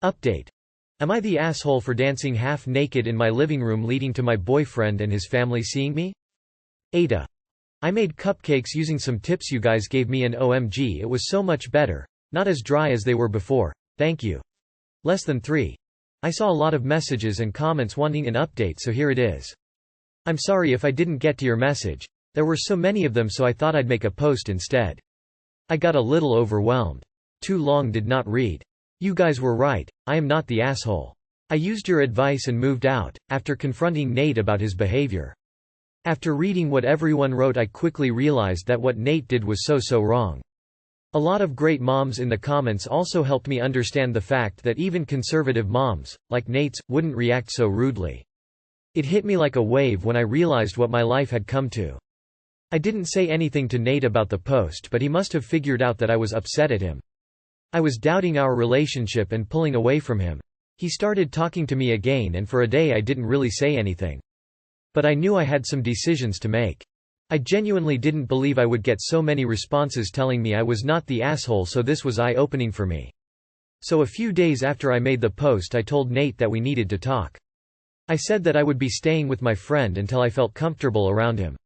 Update. Am I the asshole for dancing half naked in my living room leading to my boyfriend and his family seeing me? AITA. I made cupcakes using some tips you guys gave me and OMG it was so much better. Not as dry as they were before, thank you. Less than 3. I saw a lot of messages and comments wanting an update, so here it is. I'm sorry if I didn't get to your message. There were so many of them, so I thought I'd make a post instead. I got a little overwhelmed. Too long, did not read. You guys were right, I am not the asshole. I used your advice and moved out, after confronting Nate about his behavior. After reading what everyone wrote, I quickly realized that what Nate did was so wrong. A lot of great moms in the comments also helped me understand the fact that even conservative moms, like Nate's, wouldn't react so rudely. It hit me like a wave when I realized what my life had come to. I didn't say anything to Nate about the post, but he must have figured out that I was upset at him. I was doubting our relationship and pulling away from him. He started talking to me again, and for a day I didn't really say anything. But I knew I had some decisions to make. I genuinely didn't believe I would get so many responses telling me I was not the asshole, so this was eye-opening for me. So a few days after I made the post, I told Nate that we needed to talk. I said that I would be staying with my friend until I felt comfortable around him.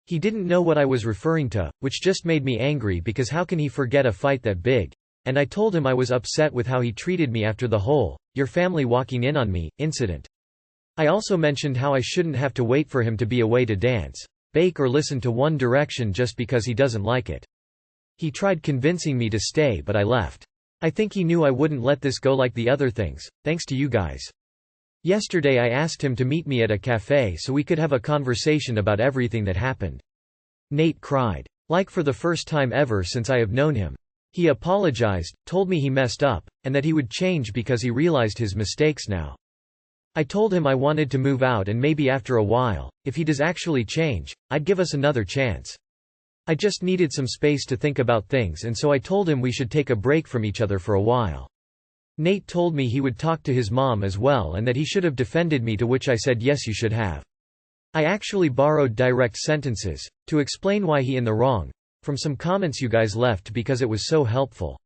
He didn't know what I was referring to, which just made me angry because how can he forget a fight that big? And I told him I was upset with how he treated me after the whole "your family walking in on me" incident. I also mentioned how I shouldn't have to wait for him to be away to dance, bake or listen to One Direction just because he doesn't like it. He tried convincing me to stay, but I left. I think he knew I wouldn't let this go like the other things, thanks to you guys. Yesterday I asked him to meet me at a cafe so we could have a conversation about everything that happened. Nate cried. Like for the first time ever since I have known him. He apologized, told me he messed up, and that he would change because he realized his mistakes now. I told him I wanted to move out and maybe after a while, if he does actually change, I'd give us another chance. I just needed some space to think about things, and so I told him we should take a break from each other for a while. Nate told me he would talk to his mom as well and that he should have defended me, to which I said yes, you should have. I actually borrowed direct sentences, to explain why he in the wrong, from some comments you guys left because it was so helpful.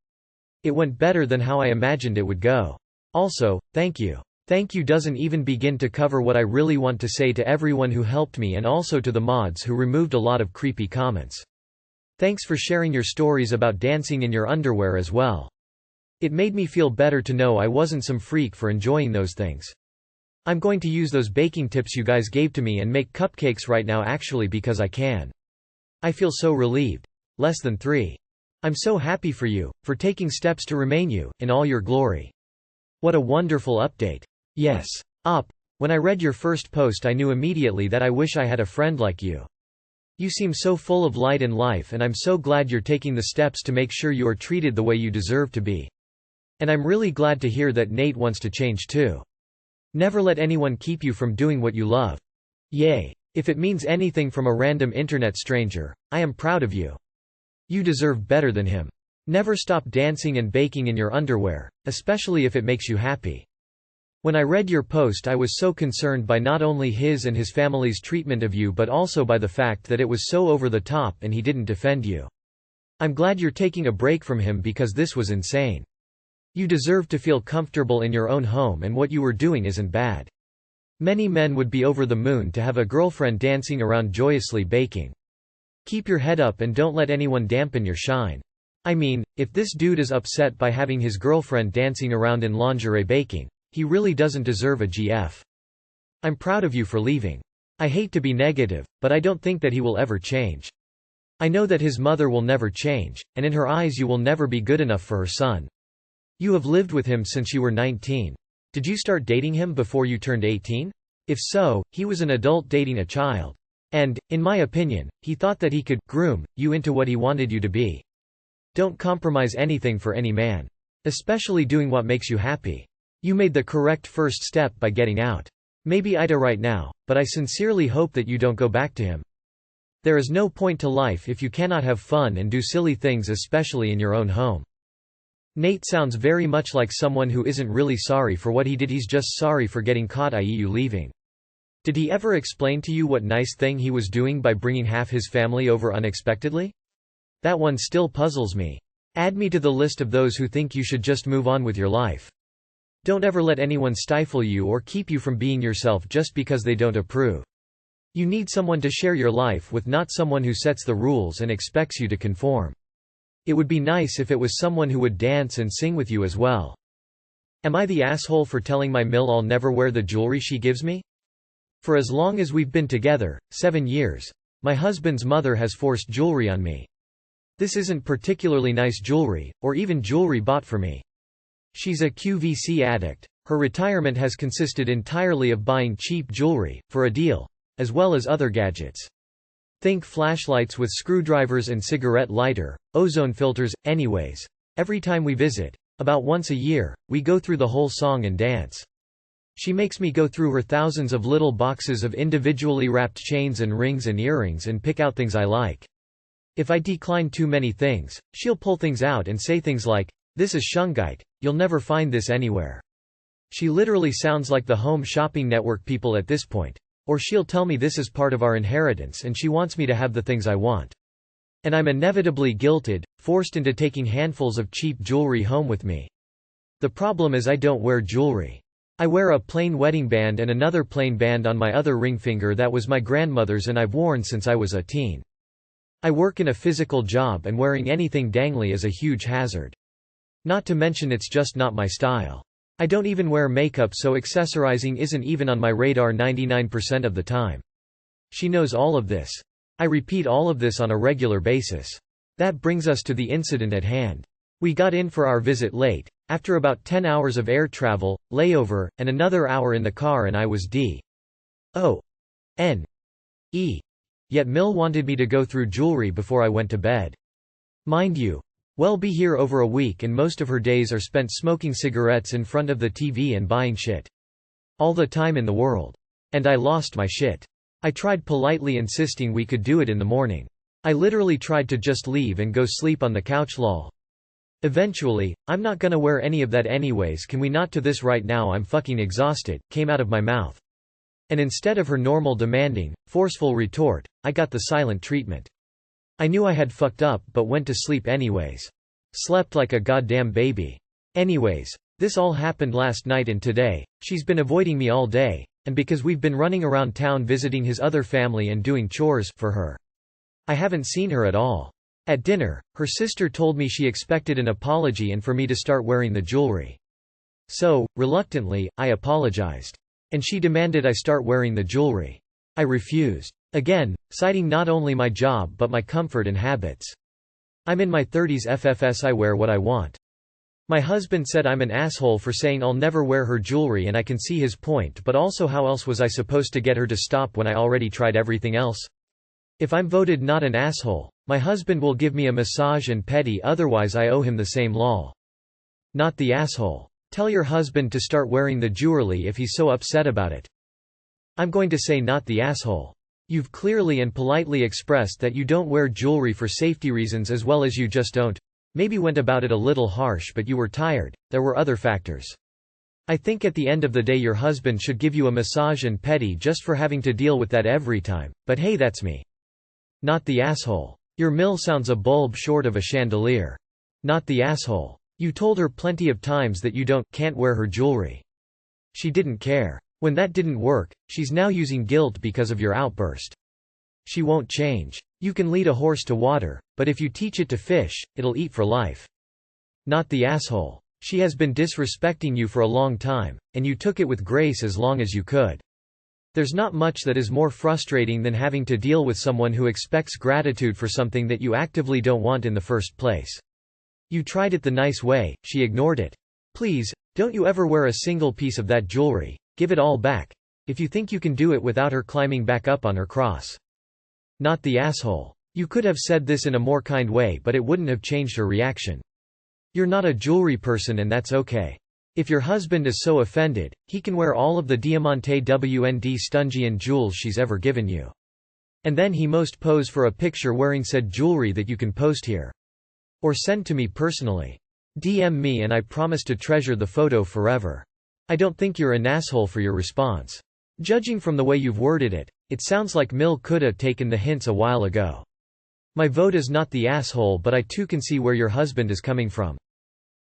It went better than how I imagined it would go. Also, thank you. Thank you doesn't even begin to cover what I really want to say to everyone who helped me and also to the mods who removed a lot of creepy comments. Thanks for sharing your stories about dancing in your underwear as well. It made me feel better to know I wasn't some freak for enjoying those things. I'm going to use those baking tips you guys gave to me and make cupcakes right now actually because I can. I feel so relieved. Less than 3. I'm so happy for you, for taking steps to remain you, in all your glory. What a wonderful update. Yes. When I read your first post I knew immediately that I wish I had a friend like you. You seem so full of light and life, and I'm so glad you're taking the steps to make sure you are treated the way you deserve to be. And I'm really glad to hear that Nate wants to change too. Never let anyone keep you from doing what you love. Yay. If it means anything from a random internet stranger, I am proud of you. You deserve better than him. Never stop dancing and baking in your underwear, especially if it makes you happy. When I read your post I was so concerned by not only his and his family's treatment of you but also by the fact that it was so over the top and he didn't defend you. I'm glad you're taking a break from him because this was insane. You deserve to feel comfortable in your own home, and what you were doing isn't bad. Many men would be over the moon to have a girlfriend dancing around joyously baking. Keep your head up and don't let anyone dampen your shine. I mean, if this dude is upset by having his girlfriend dancing around in lingerie baking, he really doesn't deserve a GF. I'm proud of you for leaving. I hate to be negative, but I don't think that he will ever change. I know that his mother will never change, and in her eyes you will never be good enough for her son. You have lived with him since you were 19. Did you start dating him before you turned 18? If so, he was an adult dating a child. And, in my opinion, he thought that he could groom you into what he wanted you to be. Don't compromise anything for any man. Especially doing what makes you happy. You made the correct first step by getting out. Maybe AITA right now, but I sincerely hope that you don't go back to him. There is no point to life if you cannot have fun and do silly things, especially in your own home. Nate sounds very much like someone who isn't really sorry for what he did, he's just sorry for getting caught, i.e. you leaving. Did he ever explain to you what nice thing he was doing by bringing half his family over unexpectedly? That one still puzzles me. Add me to the list of those who think you should just move on with your life. Don't ever let anyone stifle you or keep you from being yourself just because they don't approve. You need someone to share your life with, not someone who sets the rules and expects you to conform. It would be nice if it was someone who would dance and sing with you as well. Am I the asshole for telling my Mill I'll never wear the jewelry she gives me? For as long as we've been together, 7 years, my husband's mother has forced jewelry on me. This isn't particularly nice jewelry, or even jewelry bought for me. She's a QVC addict. Her retirement has consisted entirely of buying cheap jewelry, for a deal, as well as other gadgets. Think flashlights with screwdrivers and cigarette lighter, ozone filters. Anyways, every time we visit, about once a year, we go through the whole song and dance. She makes me go through her thousands of little boxes of individually wrapped chains and rings and earrings and pick out things I like. If I decline too many things, she'll pull things out and say things like, "This is shungite, you'll never find this anywhere." She literally sounds like the Home Shopping Network people at this point. Or she'll tell me this is part of our inheritance and she wants me to have the things I want. And I'm inevitably guilted, forced into taking handfuls of cheap jewelry home with me. The problem is I don't wear jewelry. I wear a plain wedding band and another plain band on my other ring finger that was my grandmother's and I've worn since I was a teen. I work in a physical job and wearing anything dangly is a huge hazard. Not to mention it's just not my style. I don't even wear makeup, so accessorizing isn't even on my radar 99% of the time. She knows all of this. I repeat all of this on a regular basis. That brings us to the incident at hand. We got in for our visit late, after about 10 hours of air travel, layover, and another hour in the car, and I was D.O.N.E. Yet Mill wanted me to go through jewelry before I went to bed. Mind you, we'll be here over a week and most of her days are spent smoking cigarettes in front of the TV and buying shit. All the time in the world. And I lost my shit. I tried politely insisting we could do it in the morning. I literally tried to just leave and go sleep on the couch lol. Eventually, "I'm not gonna wear any of that anyways, can we not do this right now, I'm fucking exhausted," came out of my mouth. And instead of her normal demanding, forceful retort, I got the silent treatment. I knew I had fucked up but went to sleep anyways. Slept like a goddamn baby. Anyways, this all happened last night and today, she's been avoiding me all day, and because we've been running around town visiting his other family and doing chores for her. I haven't seen her at all. At dinner, her sister told me she expected an apology and for me to start wearing the jewelry. So, reluctantly, I apologized. And she demanded I start wearing the jewelry. I refused. Again, citing not only my job but my comfort and habits. I'm in my 30s FFS, I wear what I want. My husband said I'm an asshole for saying I'll never wear her jewelry, and I can see his point, but also how else was I supposed to get her to stop when I already tried everything else? If I'm voted not an asshole, my husband will give me a massage and petty, otherwise I owe him the same lol. Not the asshole. Tell your husband to start wearing the jewelry if he's so upset about it. I'm going to say not the asshole. You've clearly and politely expressed that you don't wear jewelry for safety reasons, as well as you just don't. Maybe went about it a little harsh, but you were tired, there were other factors. I think at the end of the day your husband should give you a massage and petty just for having to deal with that every time, but hey, that's me. Not the asshole. Your Mill sounds a bulb short of a chandelier. Not the asshole. You told her plenty of times that you can't wear her jewelry. She didn't care. When that didn't work, she's now using guilt because of your outburst. She won't change. You can lead a horse to water, but if you teach it to fish, it'll eat for life. Not the asshole. She has been disrespecting you for a long time, and you took it with grace as long as you could. There's not much that is more frustrating than having to deal with someone who expects gratitude for something that you actively don't want in the first place. You tried it the nice way, she ignored it. Please, don't you ever wear a single piece of that jewelry. Give it all back. If you think you can do it without her climbing back up on her cross. Not the asshole. You could have said this in a more kind way, but it wouldn't have changed her reaction. You're not a jewelry person, and that's okay. If your husband is so offended, he can wear all of the Diamante WND Stungian jewels she's ever given you. And then he most pose for a picture wearing said jewelry that you can post here. Or send to me personally. DM me and I promise to treasure the photo forever. I don't think you're an asshole for your response. Judging from the way you've worded it, it sounds like Mill coulda taken the hints a while ago. My vote is not the asshole, but I too can see where your husband is coming from.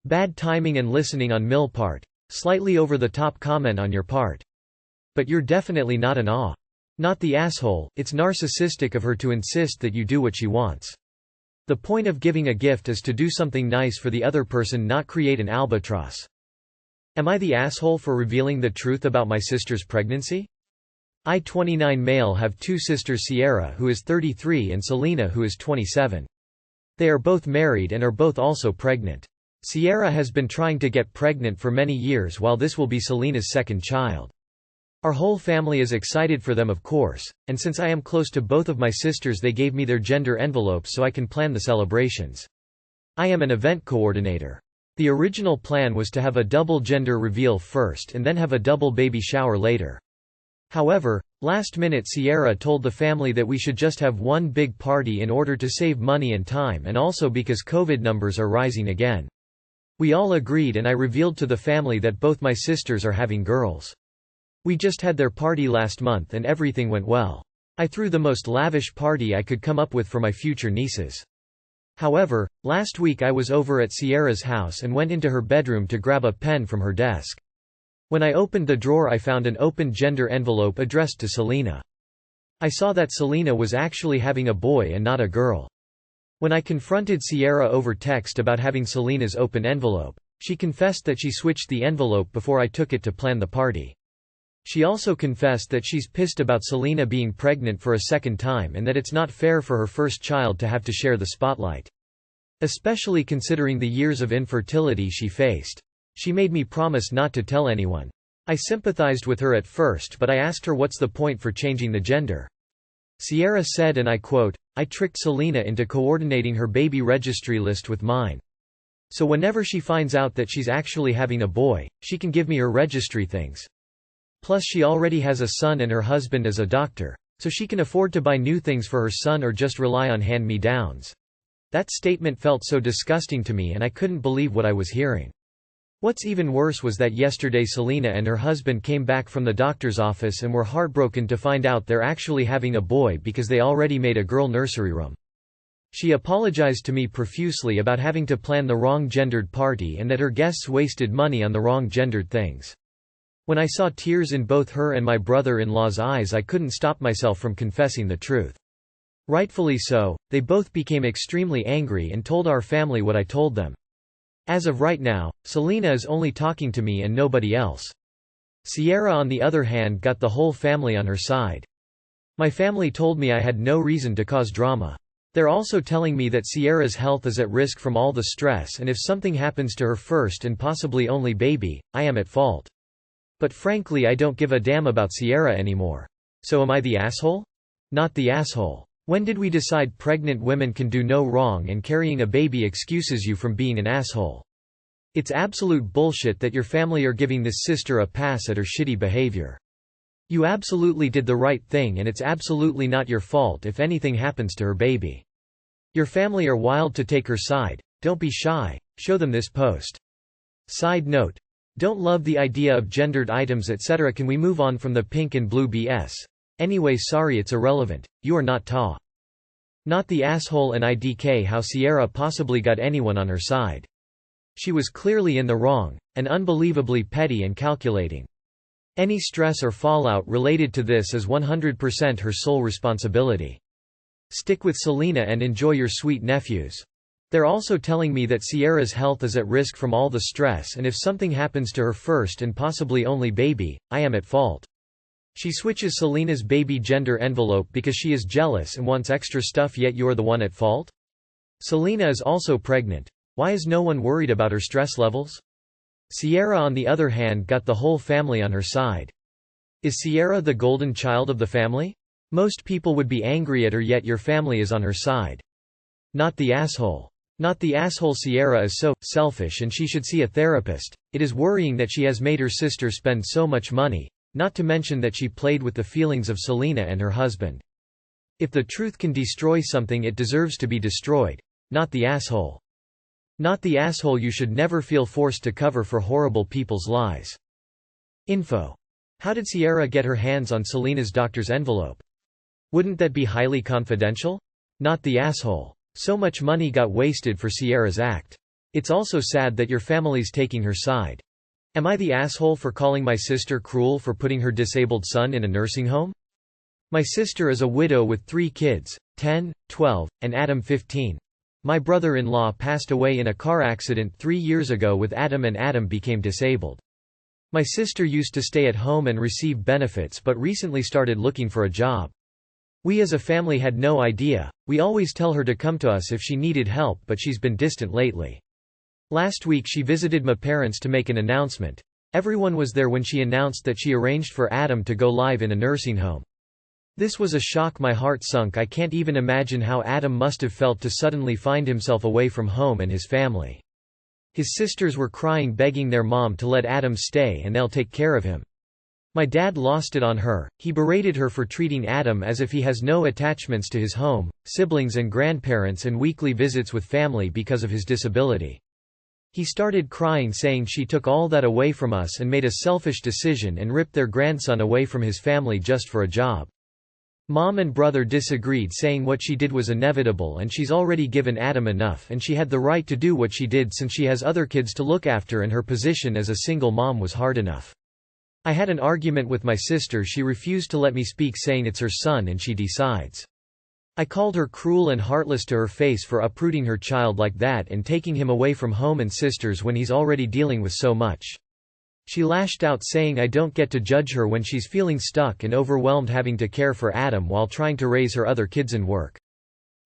Bad timing and listening on Mill part. Slightly over the top comment on your part. But you're definitely not an aw. Not the asshole. It's narcissistic of her to insist that you do what she wants. The point of giving a gift is to do something nice for the other person, not create an albatross. Am I the asshole for revealing the truth about my sister's pregnancy? I, 29 male, have two sisters, Sierra, who is 33, and Selena, who is 27. They are both married and are both also pregnant. Sierra has been trying to get pregnant for many years, while this will be Selena's second child. Our whole family is excited for them, of course, and since I am close to both of my sisters, they gave me their gender envelopes so I can plan the celebrations. I am an event coordinator. The original plan was to have a double gender reveal first and then have a double baby shower later. However, last minute Sierra told the family that we should just have one big party in order to save money and time, and also because COVID numbers are rising again. We all agreed, and I revealed to the family that both my sisters are having girls. We just had their party last month and everything went well. I threw the most lavish party I could come up with for my future nieces. However, last week I was over at Sierra's house and went into her bedroom to grab a pen from her desk. When I opened the drawer, I found an open gender envelope addressed to Selena. I saw that Selena was actually having a boy and not a girl. When I confronted Sierra over text about having Selena's open envelope, she confessed that she switched the envelope before I took it to plan the party. She also confessed that she's pissed about Selena being pregnant for a second time and that it's not fair for her first child to have to share the spotlight. Especially considering the years of infertility she faced. She made me promise not to tell anyone. I sympathized with her at first, but I asked her what's the point for changing the gender. Sierra said, and I quote, "I tricked Selena into coordinating her baby registry list with mine. So whenever she finds out that she's actually having a boy, she can give me her registry things. Plus she already has a son and her husband is a doctor, so she can afford to buy new things for her son or just rely on hand-me-downs." That statement felt so disgusting to me, and I couldn't believe what I was hearing. What's even worse was that yesterday Selena and her husband came back from the doctor's office and were heartbroken to find out they're actually having a boy because they already made a girl nursery room. She apologized to me profusely about having to plan the wrong gendered party and that her guests wasted money on the wrong gendered things. When I saw tears in both her and my brother-in-law's eyes, I couldn't stop myself from confessing the truth. Rightfully so, they both became extremely angry and told our family what I told them. As of right now, Selena is only talking to me and nobody else. Sierra, on the other hand, got the whole family on her side. My family told me I had no reason to cause drama. They're also telling me that Sierra's health is at risk from all the stress, and if something happens to her first and possibly only baby, I am at fault. But frankly, I don't give a damn about Sierra anymore. So am I the asshole? Not the asshole. When did we decide pregnant women can do no wrong and carrying a baby excuses you from being an asshole? It's absolute bullshit that your family are giving this sister a pass at her shitty behavior. You absolutely did the right thing, and it's absolutely not your fault if anything happens to her baby. Your family are wild to take her side. Don't be shy, show them this post. Side note. Don't love the idea of gendered items etc. Can we move on from the pink and blue BS? Anyway, sorry, it's irrelevant. You are not Ta. Not the asshole, and IDK how Sierra possibly got anyone on her side. She was clearly in the wrong, and unbelievably petty and calculating. Any stress or fallout related to this is 100% her sole responsibility. Stick with Selena and enjoy your sweet nephews. They're also telling me that Sierra's health is at risk from all the stress, and if something happens to her first and possibly only baby, I am at fault. She switches Selena's baby gender envelope because she is jealous and wants extra stuff, yet you're the one at fault? Selena is also pregnant. Why is no one worried about her stress levels? Sierra, on the other hand, got the whole family on her side. Is Sierra the golden child of the family? Most people would be angry at her, yet your family is on her side. Not the asshole. Not the asshole. Sierra is so selfish and she should see a therapist. It is worrying that she has made her sister spend so much money. Not to mention that she played with the feelings of Selena and her husband. If the truth can destroy something, it deserves to be destroyed. Not the asshole. Not the asshole. You should never feel forced to cover for horrible people's lies. Info. How did Sierra get her hands on Selena's doctor's envelope? Wouldn't that be highly confidential? Not the asshole. So much money got wasted for Sierra's act. It's also sad that your family's taking her side. Am I the asshole for calling my sister cruel for putting her disabled son in a nursing home? My sister is a widow with 3 kids, 10, 12, and Adam 15. My brother-in-law passed away in a car accident 3 years ago with Adam, and Adam became disabled. My sister used to stay at home and receive benefits but recently started looking for a job. We as a family had no idea. We always tell her to come to us if she needed help, but she's been distant lately. Last week she visited my parents to make an announcement. Everyone was there when she announced that she arranged for Adam to go live in a nursing home. This was a shock. My heart sunk. I can't even imagine how Adam must have felt to suddenly find himself away from home and his family. His sisters were crying, begging their mom to let Adam stay and they'll take care of him. My dad lost it on her. He berated her for treating Adam as if he has no attachments to his home, siblings and grandparents, and weekly visits with family because of his disability. He started crying, saying she took all that away from us and made a selfish decision and ripped their grandson away from his family just for a job. Mom and brother disagreed, saying what she did was inevitable and she's already given Adam enough and she had the right to do what she did since she has other kids to look after and her position as a single mom was hard enough. I had an argument with my sister. She refused to let me speak, saying it's her son and she decides. I called her cruel and heartless to her face for uprooting her child like that and taking him away from home and sisters when he's already dealing with so much. She lashed out, saying I don't get to judge her when she's feeling stuck and overwhelmed having to care for Adam while trying to raise her other kids and work.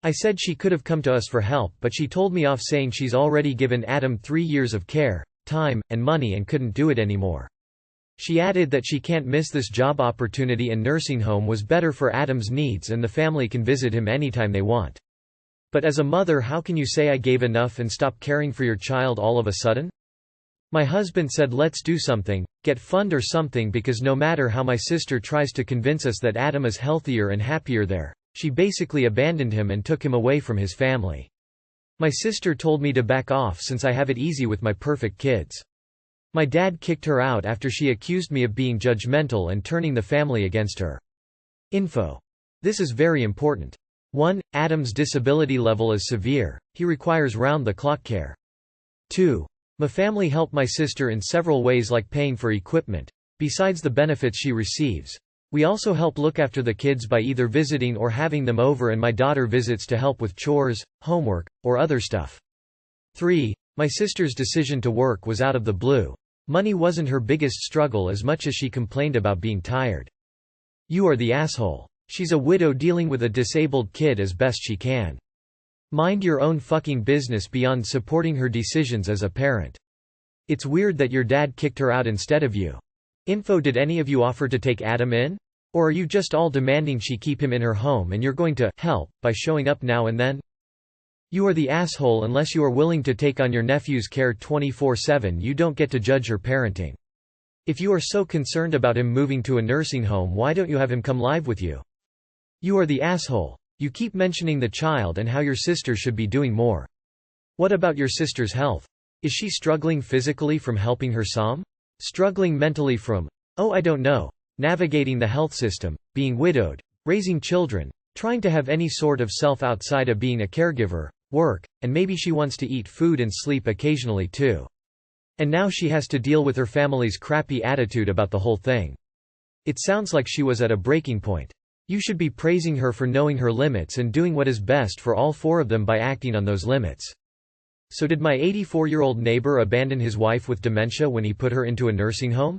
I said she could have come to us for help, but she told me off, saying she's already given Adam 3 years of care, time, and money and couldn't do it anymore. She added that she can't miss this job opportunity and nursing home was better for Adam's needs and the family can visit him anytime they want. But as a mother, how can you say I gave enough and stop caring for your child all of a sudden? My husband said let's do something, get fund or something, because no matter how my sister tries to convince us that Adam is healthier and happier there, she basically abandoned him and took him away from his family. My sister told me to back off since I have it easy with my perfect kids. My dad kicked her out after she accused me of being judgmental and turning the family against her. Info. This is very important. 1. Adam's disability level is severe. He requires round-the-clock care. 2. My family helped my sister in several ways, like paying for equipment. Besides the benefits she receives, we also help look after the kids by either visiting or having them over, and my daughter visits to help with chores, homework, or other stuff. 3. My sister's decision to work was out of the blue. Money wasn't her biggest struggle as much as she complained about being tired. You are the asshole. She's a widow dealing with a disabled kid as best she can. Mind your own fucking business beyond supporting her decisions as a parent. It's weird that your dad kicked her out instead of you. Info. Did any of you offer to take Adam in? Or are you just all demanding she keep him in her home and you're going to help by showing up now and then? You are the asshole unless you are willing to take on your nephew's care 24/7. You don't get to judge her parenting. If you are so concerned about him moving to a nursing home, why don't you have him come live with you? You are the asshole. You keep mentioning the child and how your sister should be doing more. What about your sister's health? Is she struggling physically from helping her son? Struggling mentally from, I don't know, navigating the health system, being widowed, raising children, trying to have any sort of self outside of being a caregiver, work, and maybe she wants to eat food and sleep occasionally too. And now she has to deal with her family's crappy attitude about the whole thing. It sounds like she was at a breaking point. You should be praising her for knowing her limits and doing what is best for all 4 of them by acting on those limits. So did my 84-year-old neighbor abandon his wife with dementia when he put her into a nursing home?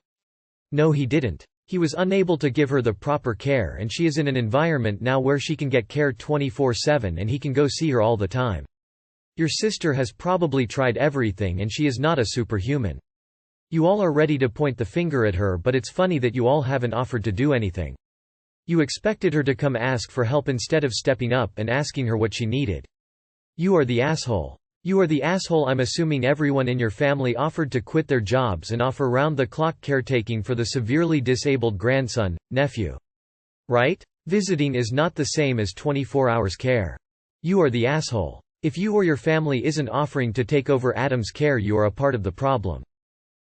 No, he didn't. He was unable to give her the proper care, and she is in an environment now where she can get care 24/7 and he can go see her all the time. Your sister has probably tried everything and she is not a superhuman. You all are ready to point the finger at her, but it's funny that you all haven't offered to do anything. You expected her to come ask for help instead of stepping up and asking her what she needed. You are the asshole. You are the asshole. I'm assuming everyone in your family offered to quit their jobs and offer round-the-clock caretaking for the severely disabled grandson, nephew. Right? Visiting is not the same as 24 hours care. You are the asshole. If you or your family isn't offering to take over Adam's care, you are a part of the problem.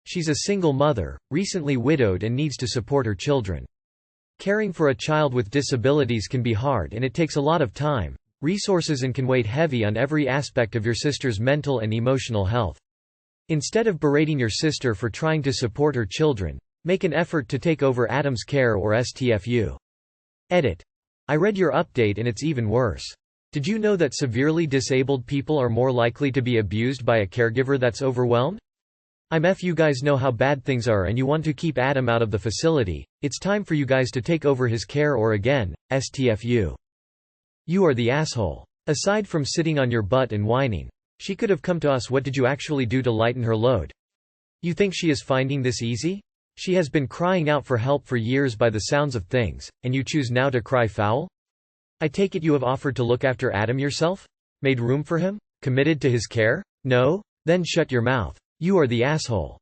She's a single mother, recently widowed, and needs to support her children. Caring for a child with disabilities can be hard, and it takes a lot of time, resources, and can weigh heavy on every aspect of your sister's mental and emotional health. Instead of berating your sister for trying to support her children, make an effort to take over Adam's care or STFU. Edit. I read your update and it's even worse. Did you know that severely disabled people are more likely to be abused by a caregiver that's overwhelmed? You guys know how bad things are and you want to keep Adam out of the facility. It's time for you guys to take over his care or again, STFU. You are the asshole. Aside from sitting on your butt and whining, she could have come to us. What did you actually do to lighten her load? You think she is finding this easy? She has been crying out for help for years by the sounds of things, and you choose now to cry foul? I take it you have offered to look after Adam yourself? Made room for him? Committed to his care? No? Then shut your mouth. You are the asshole.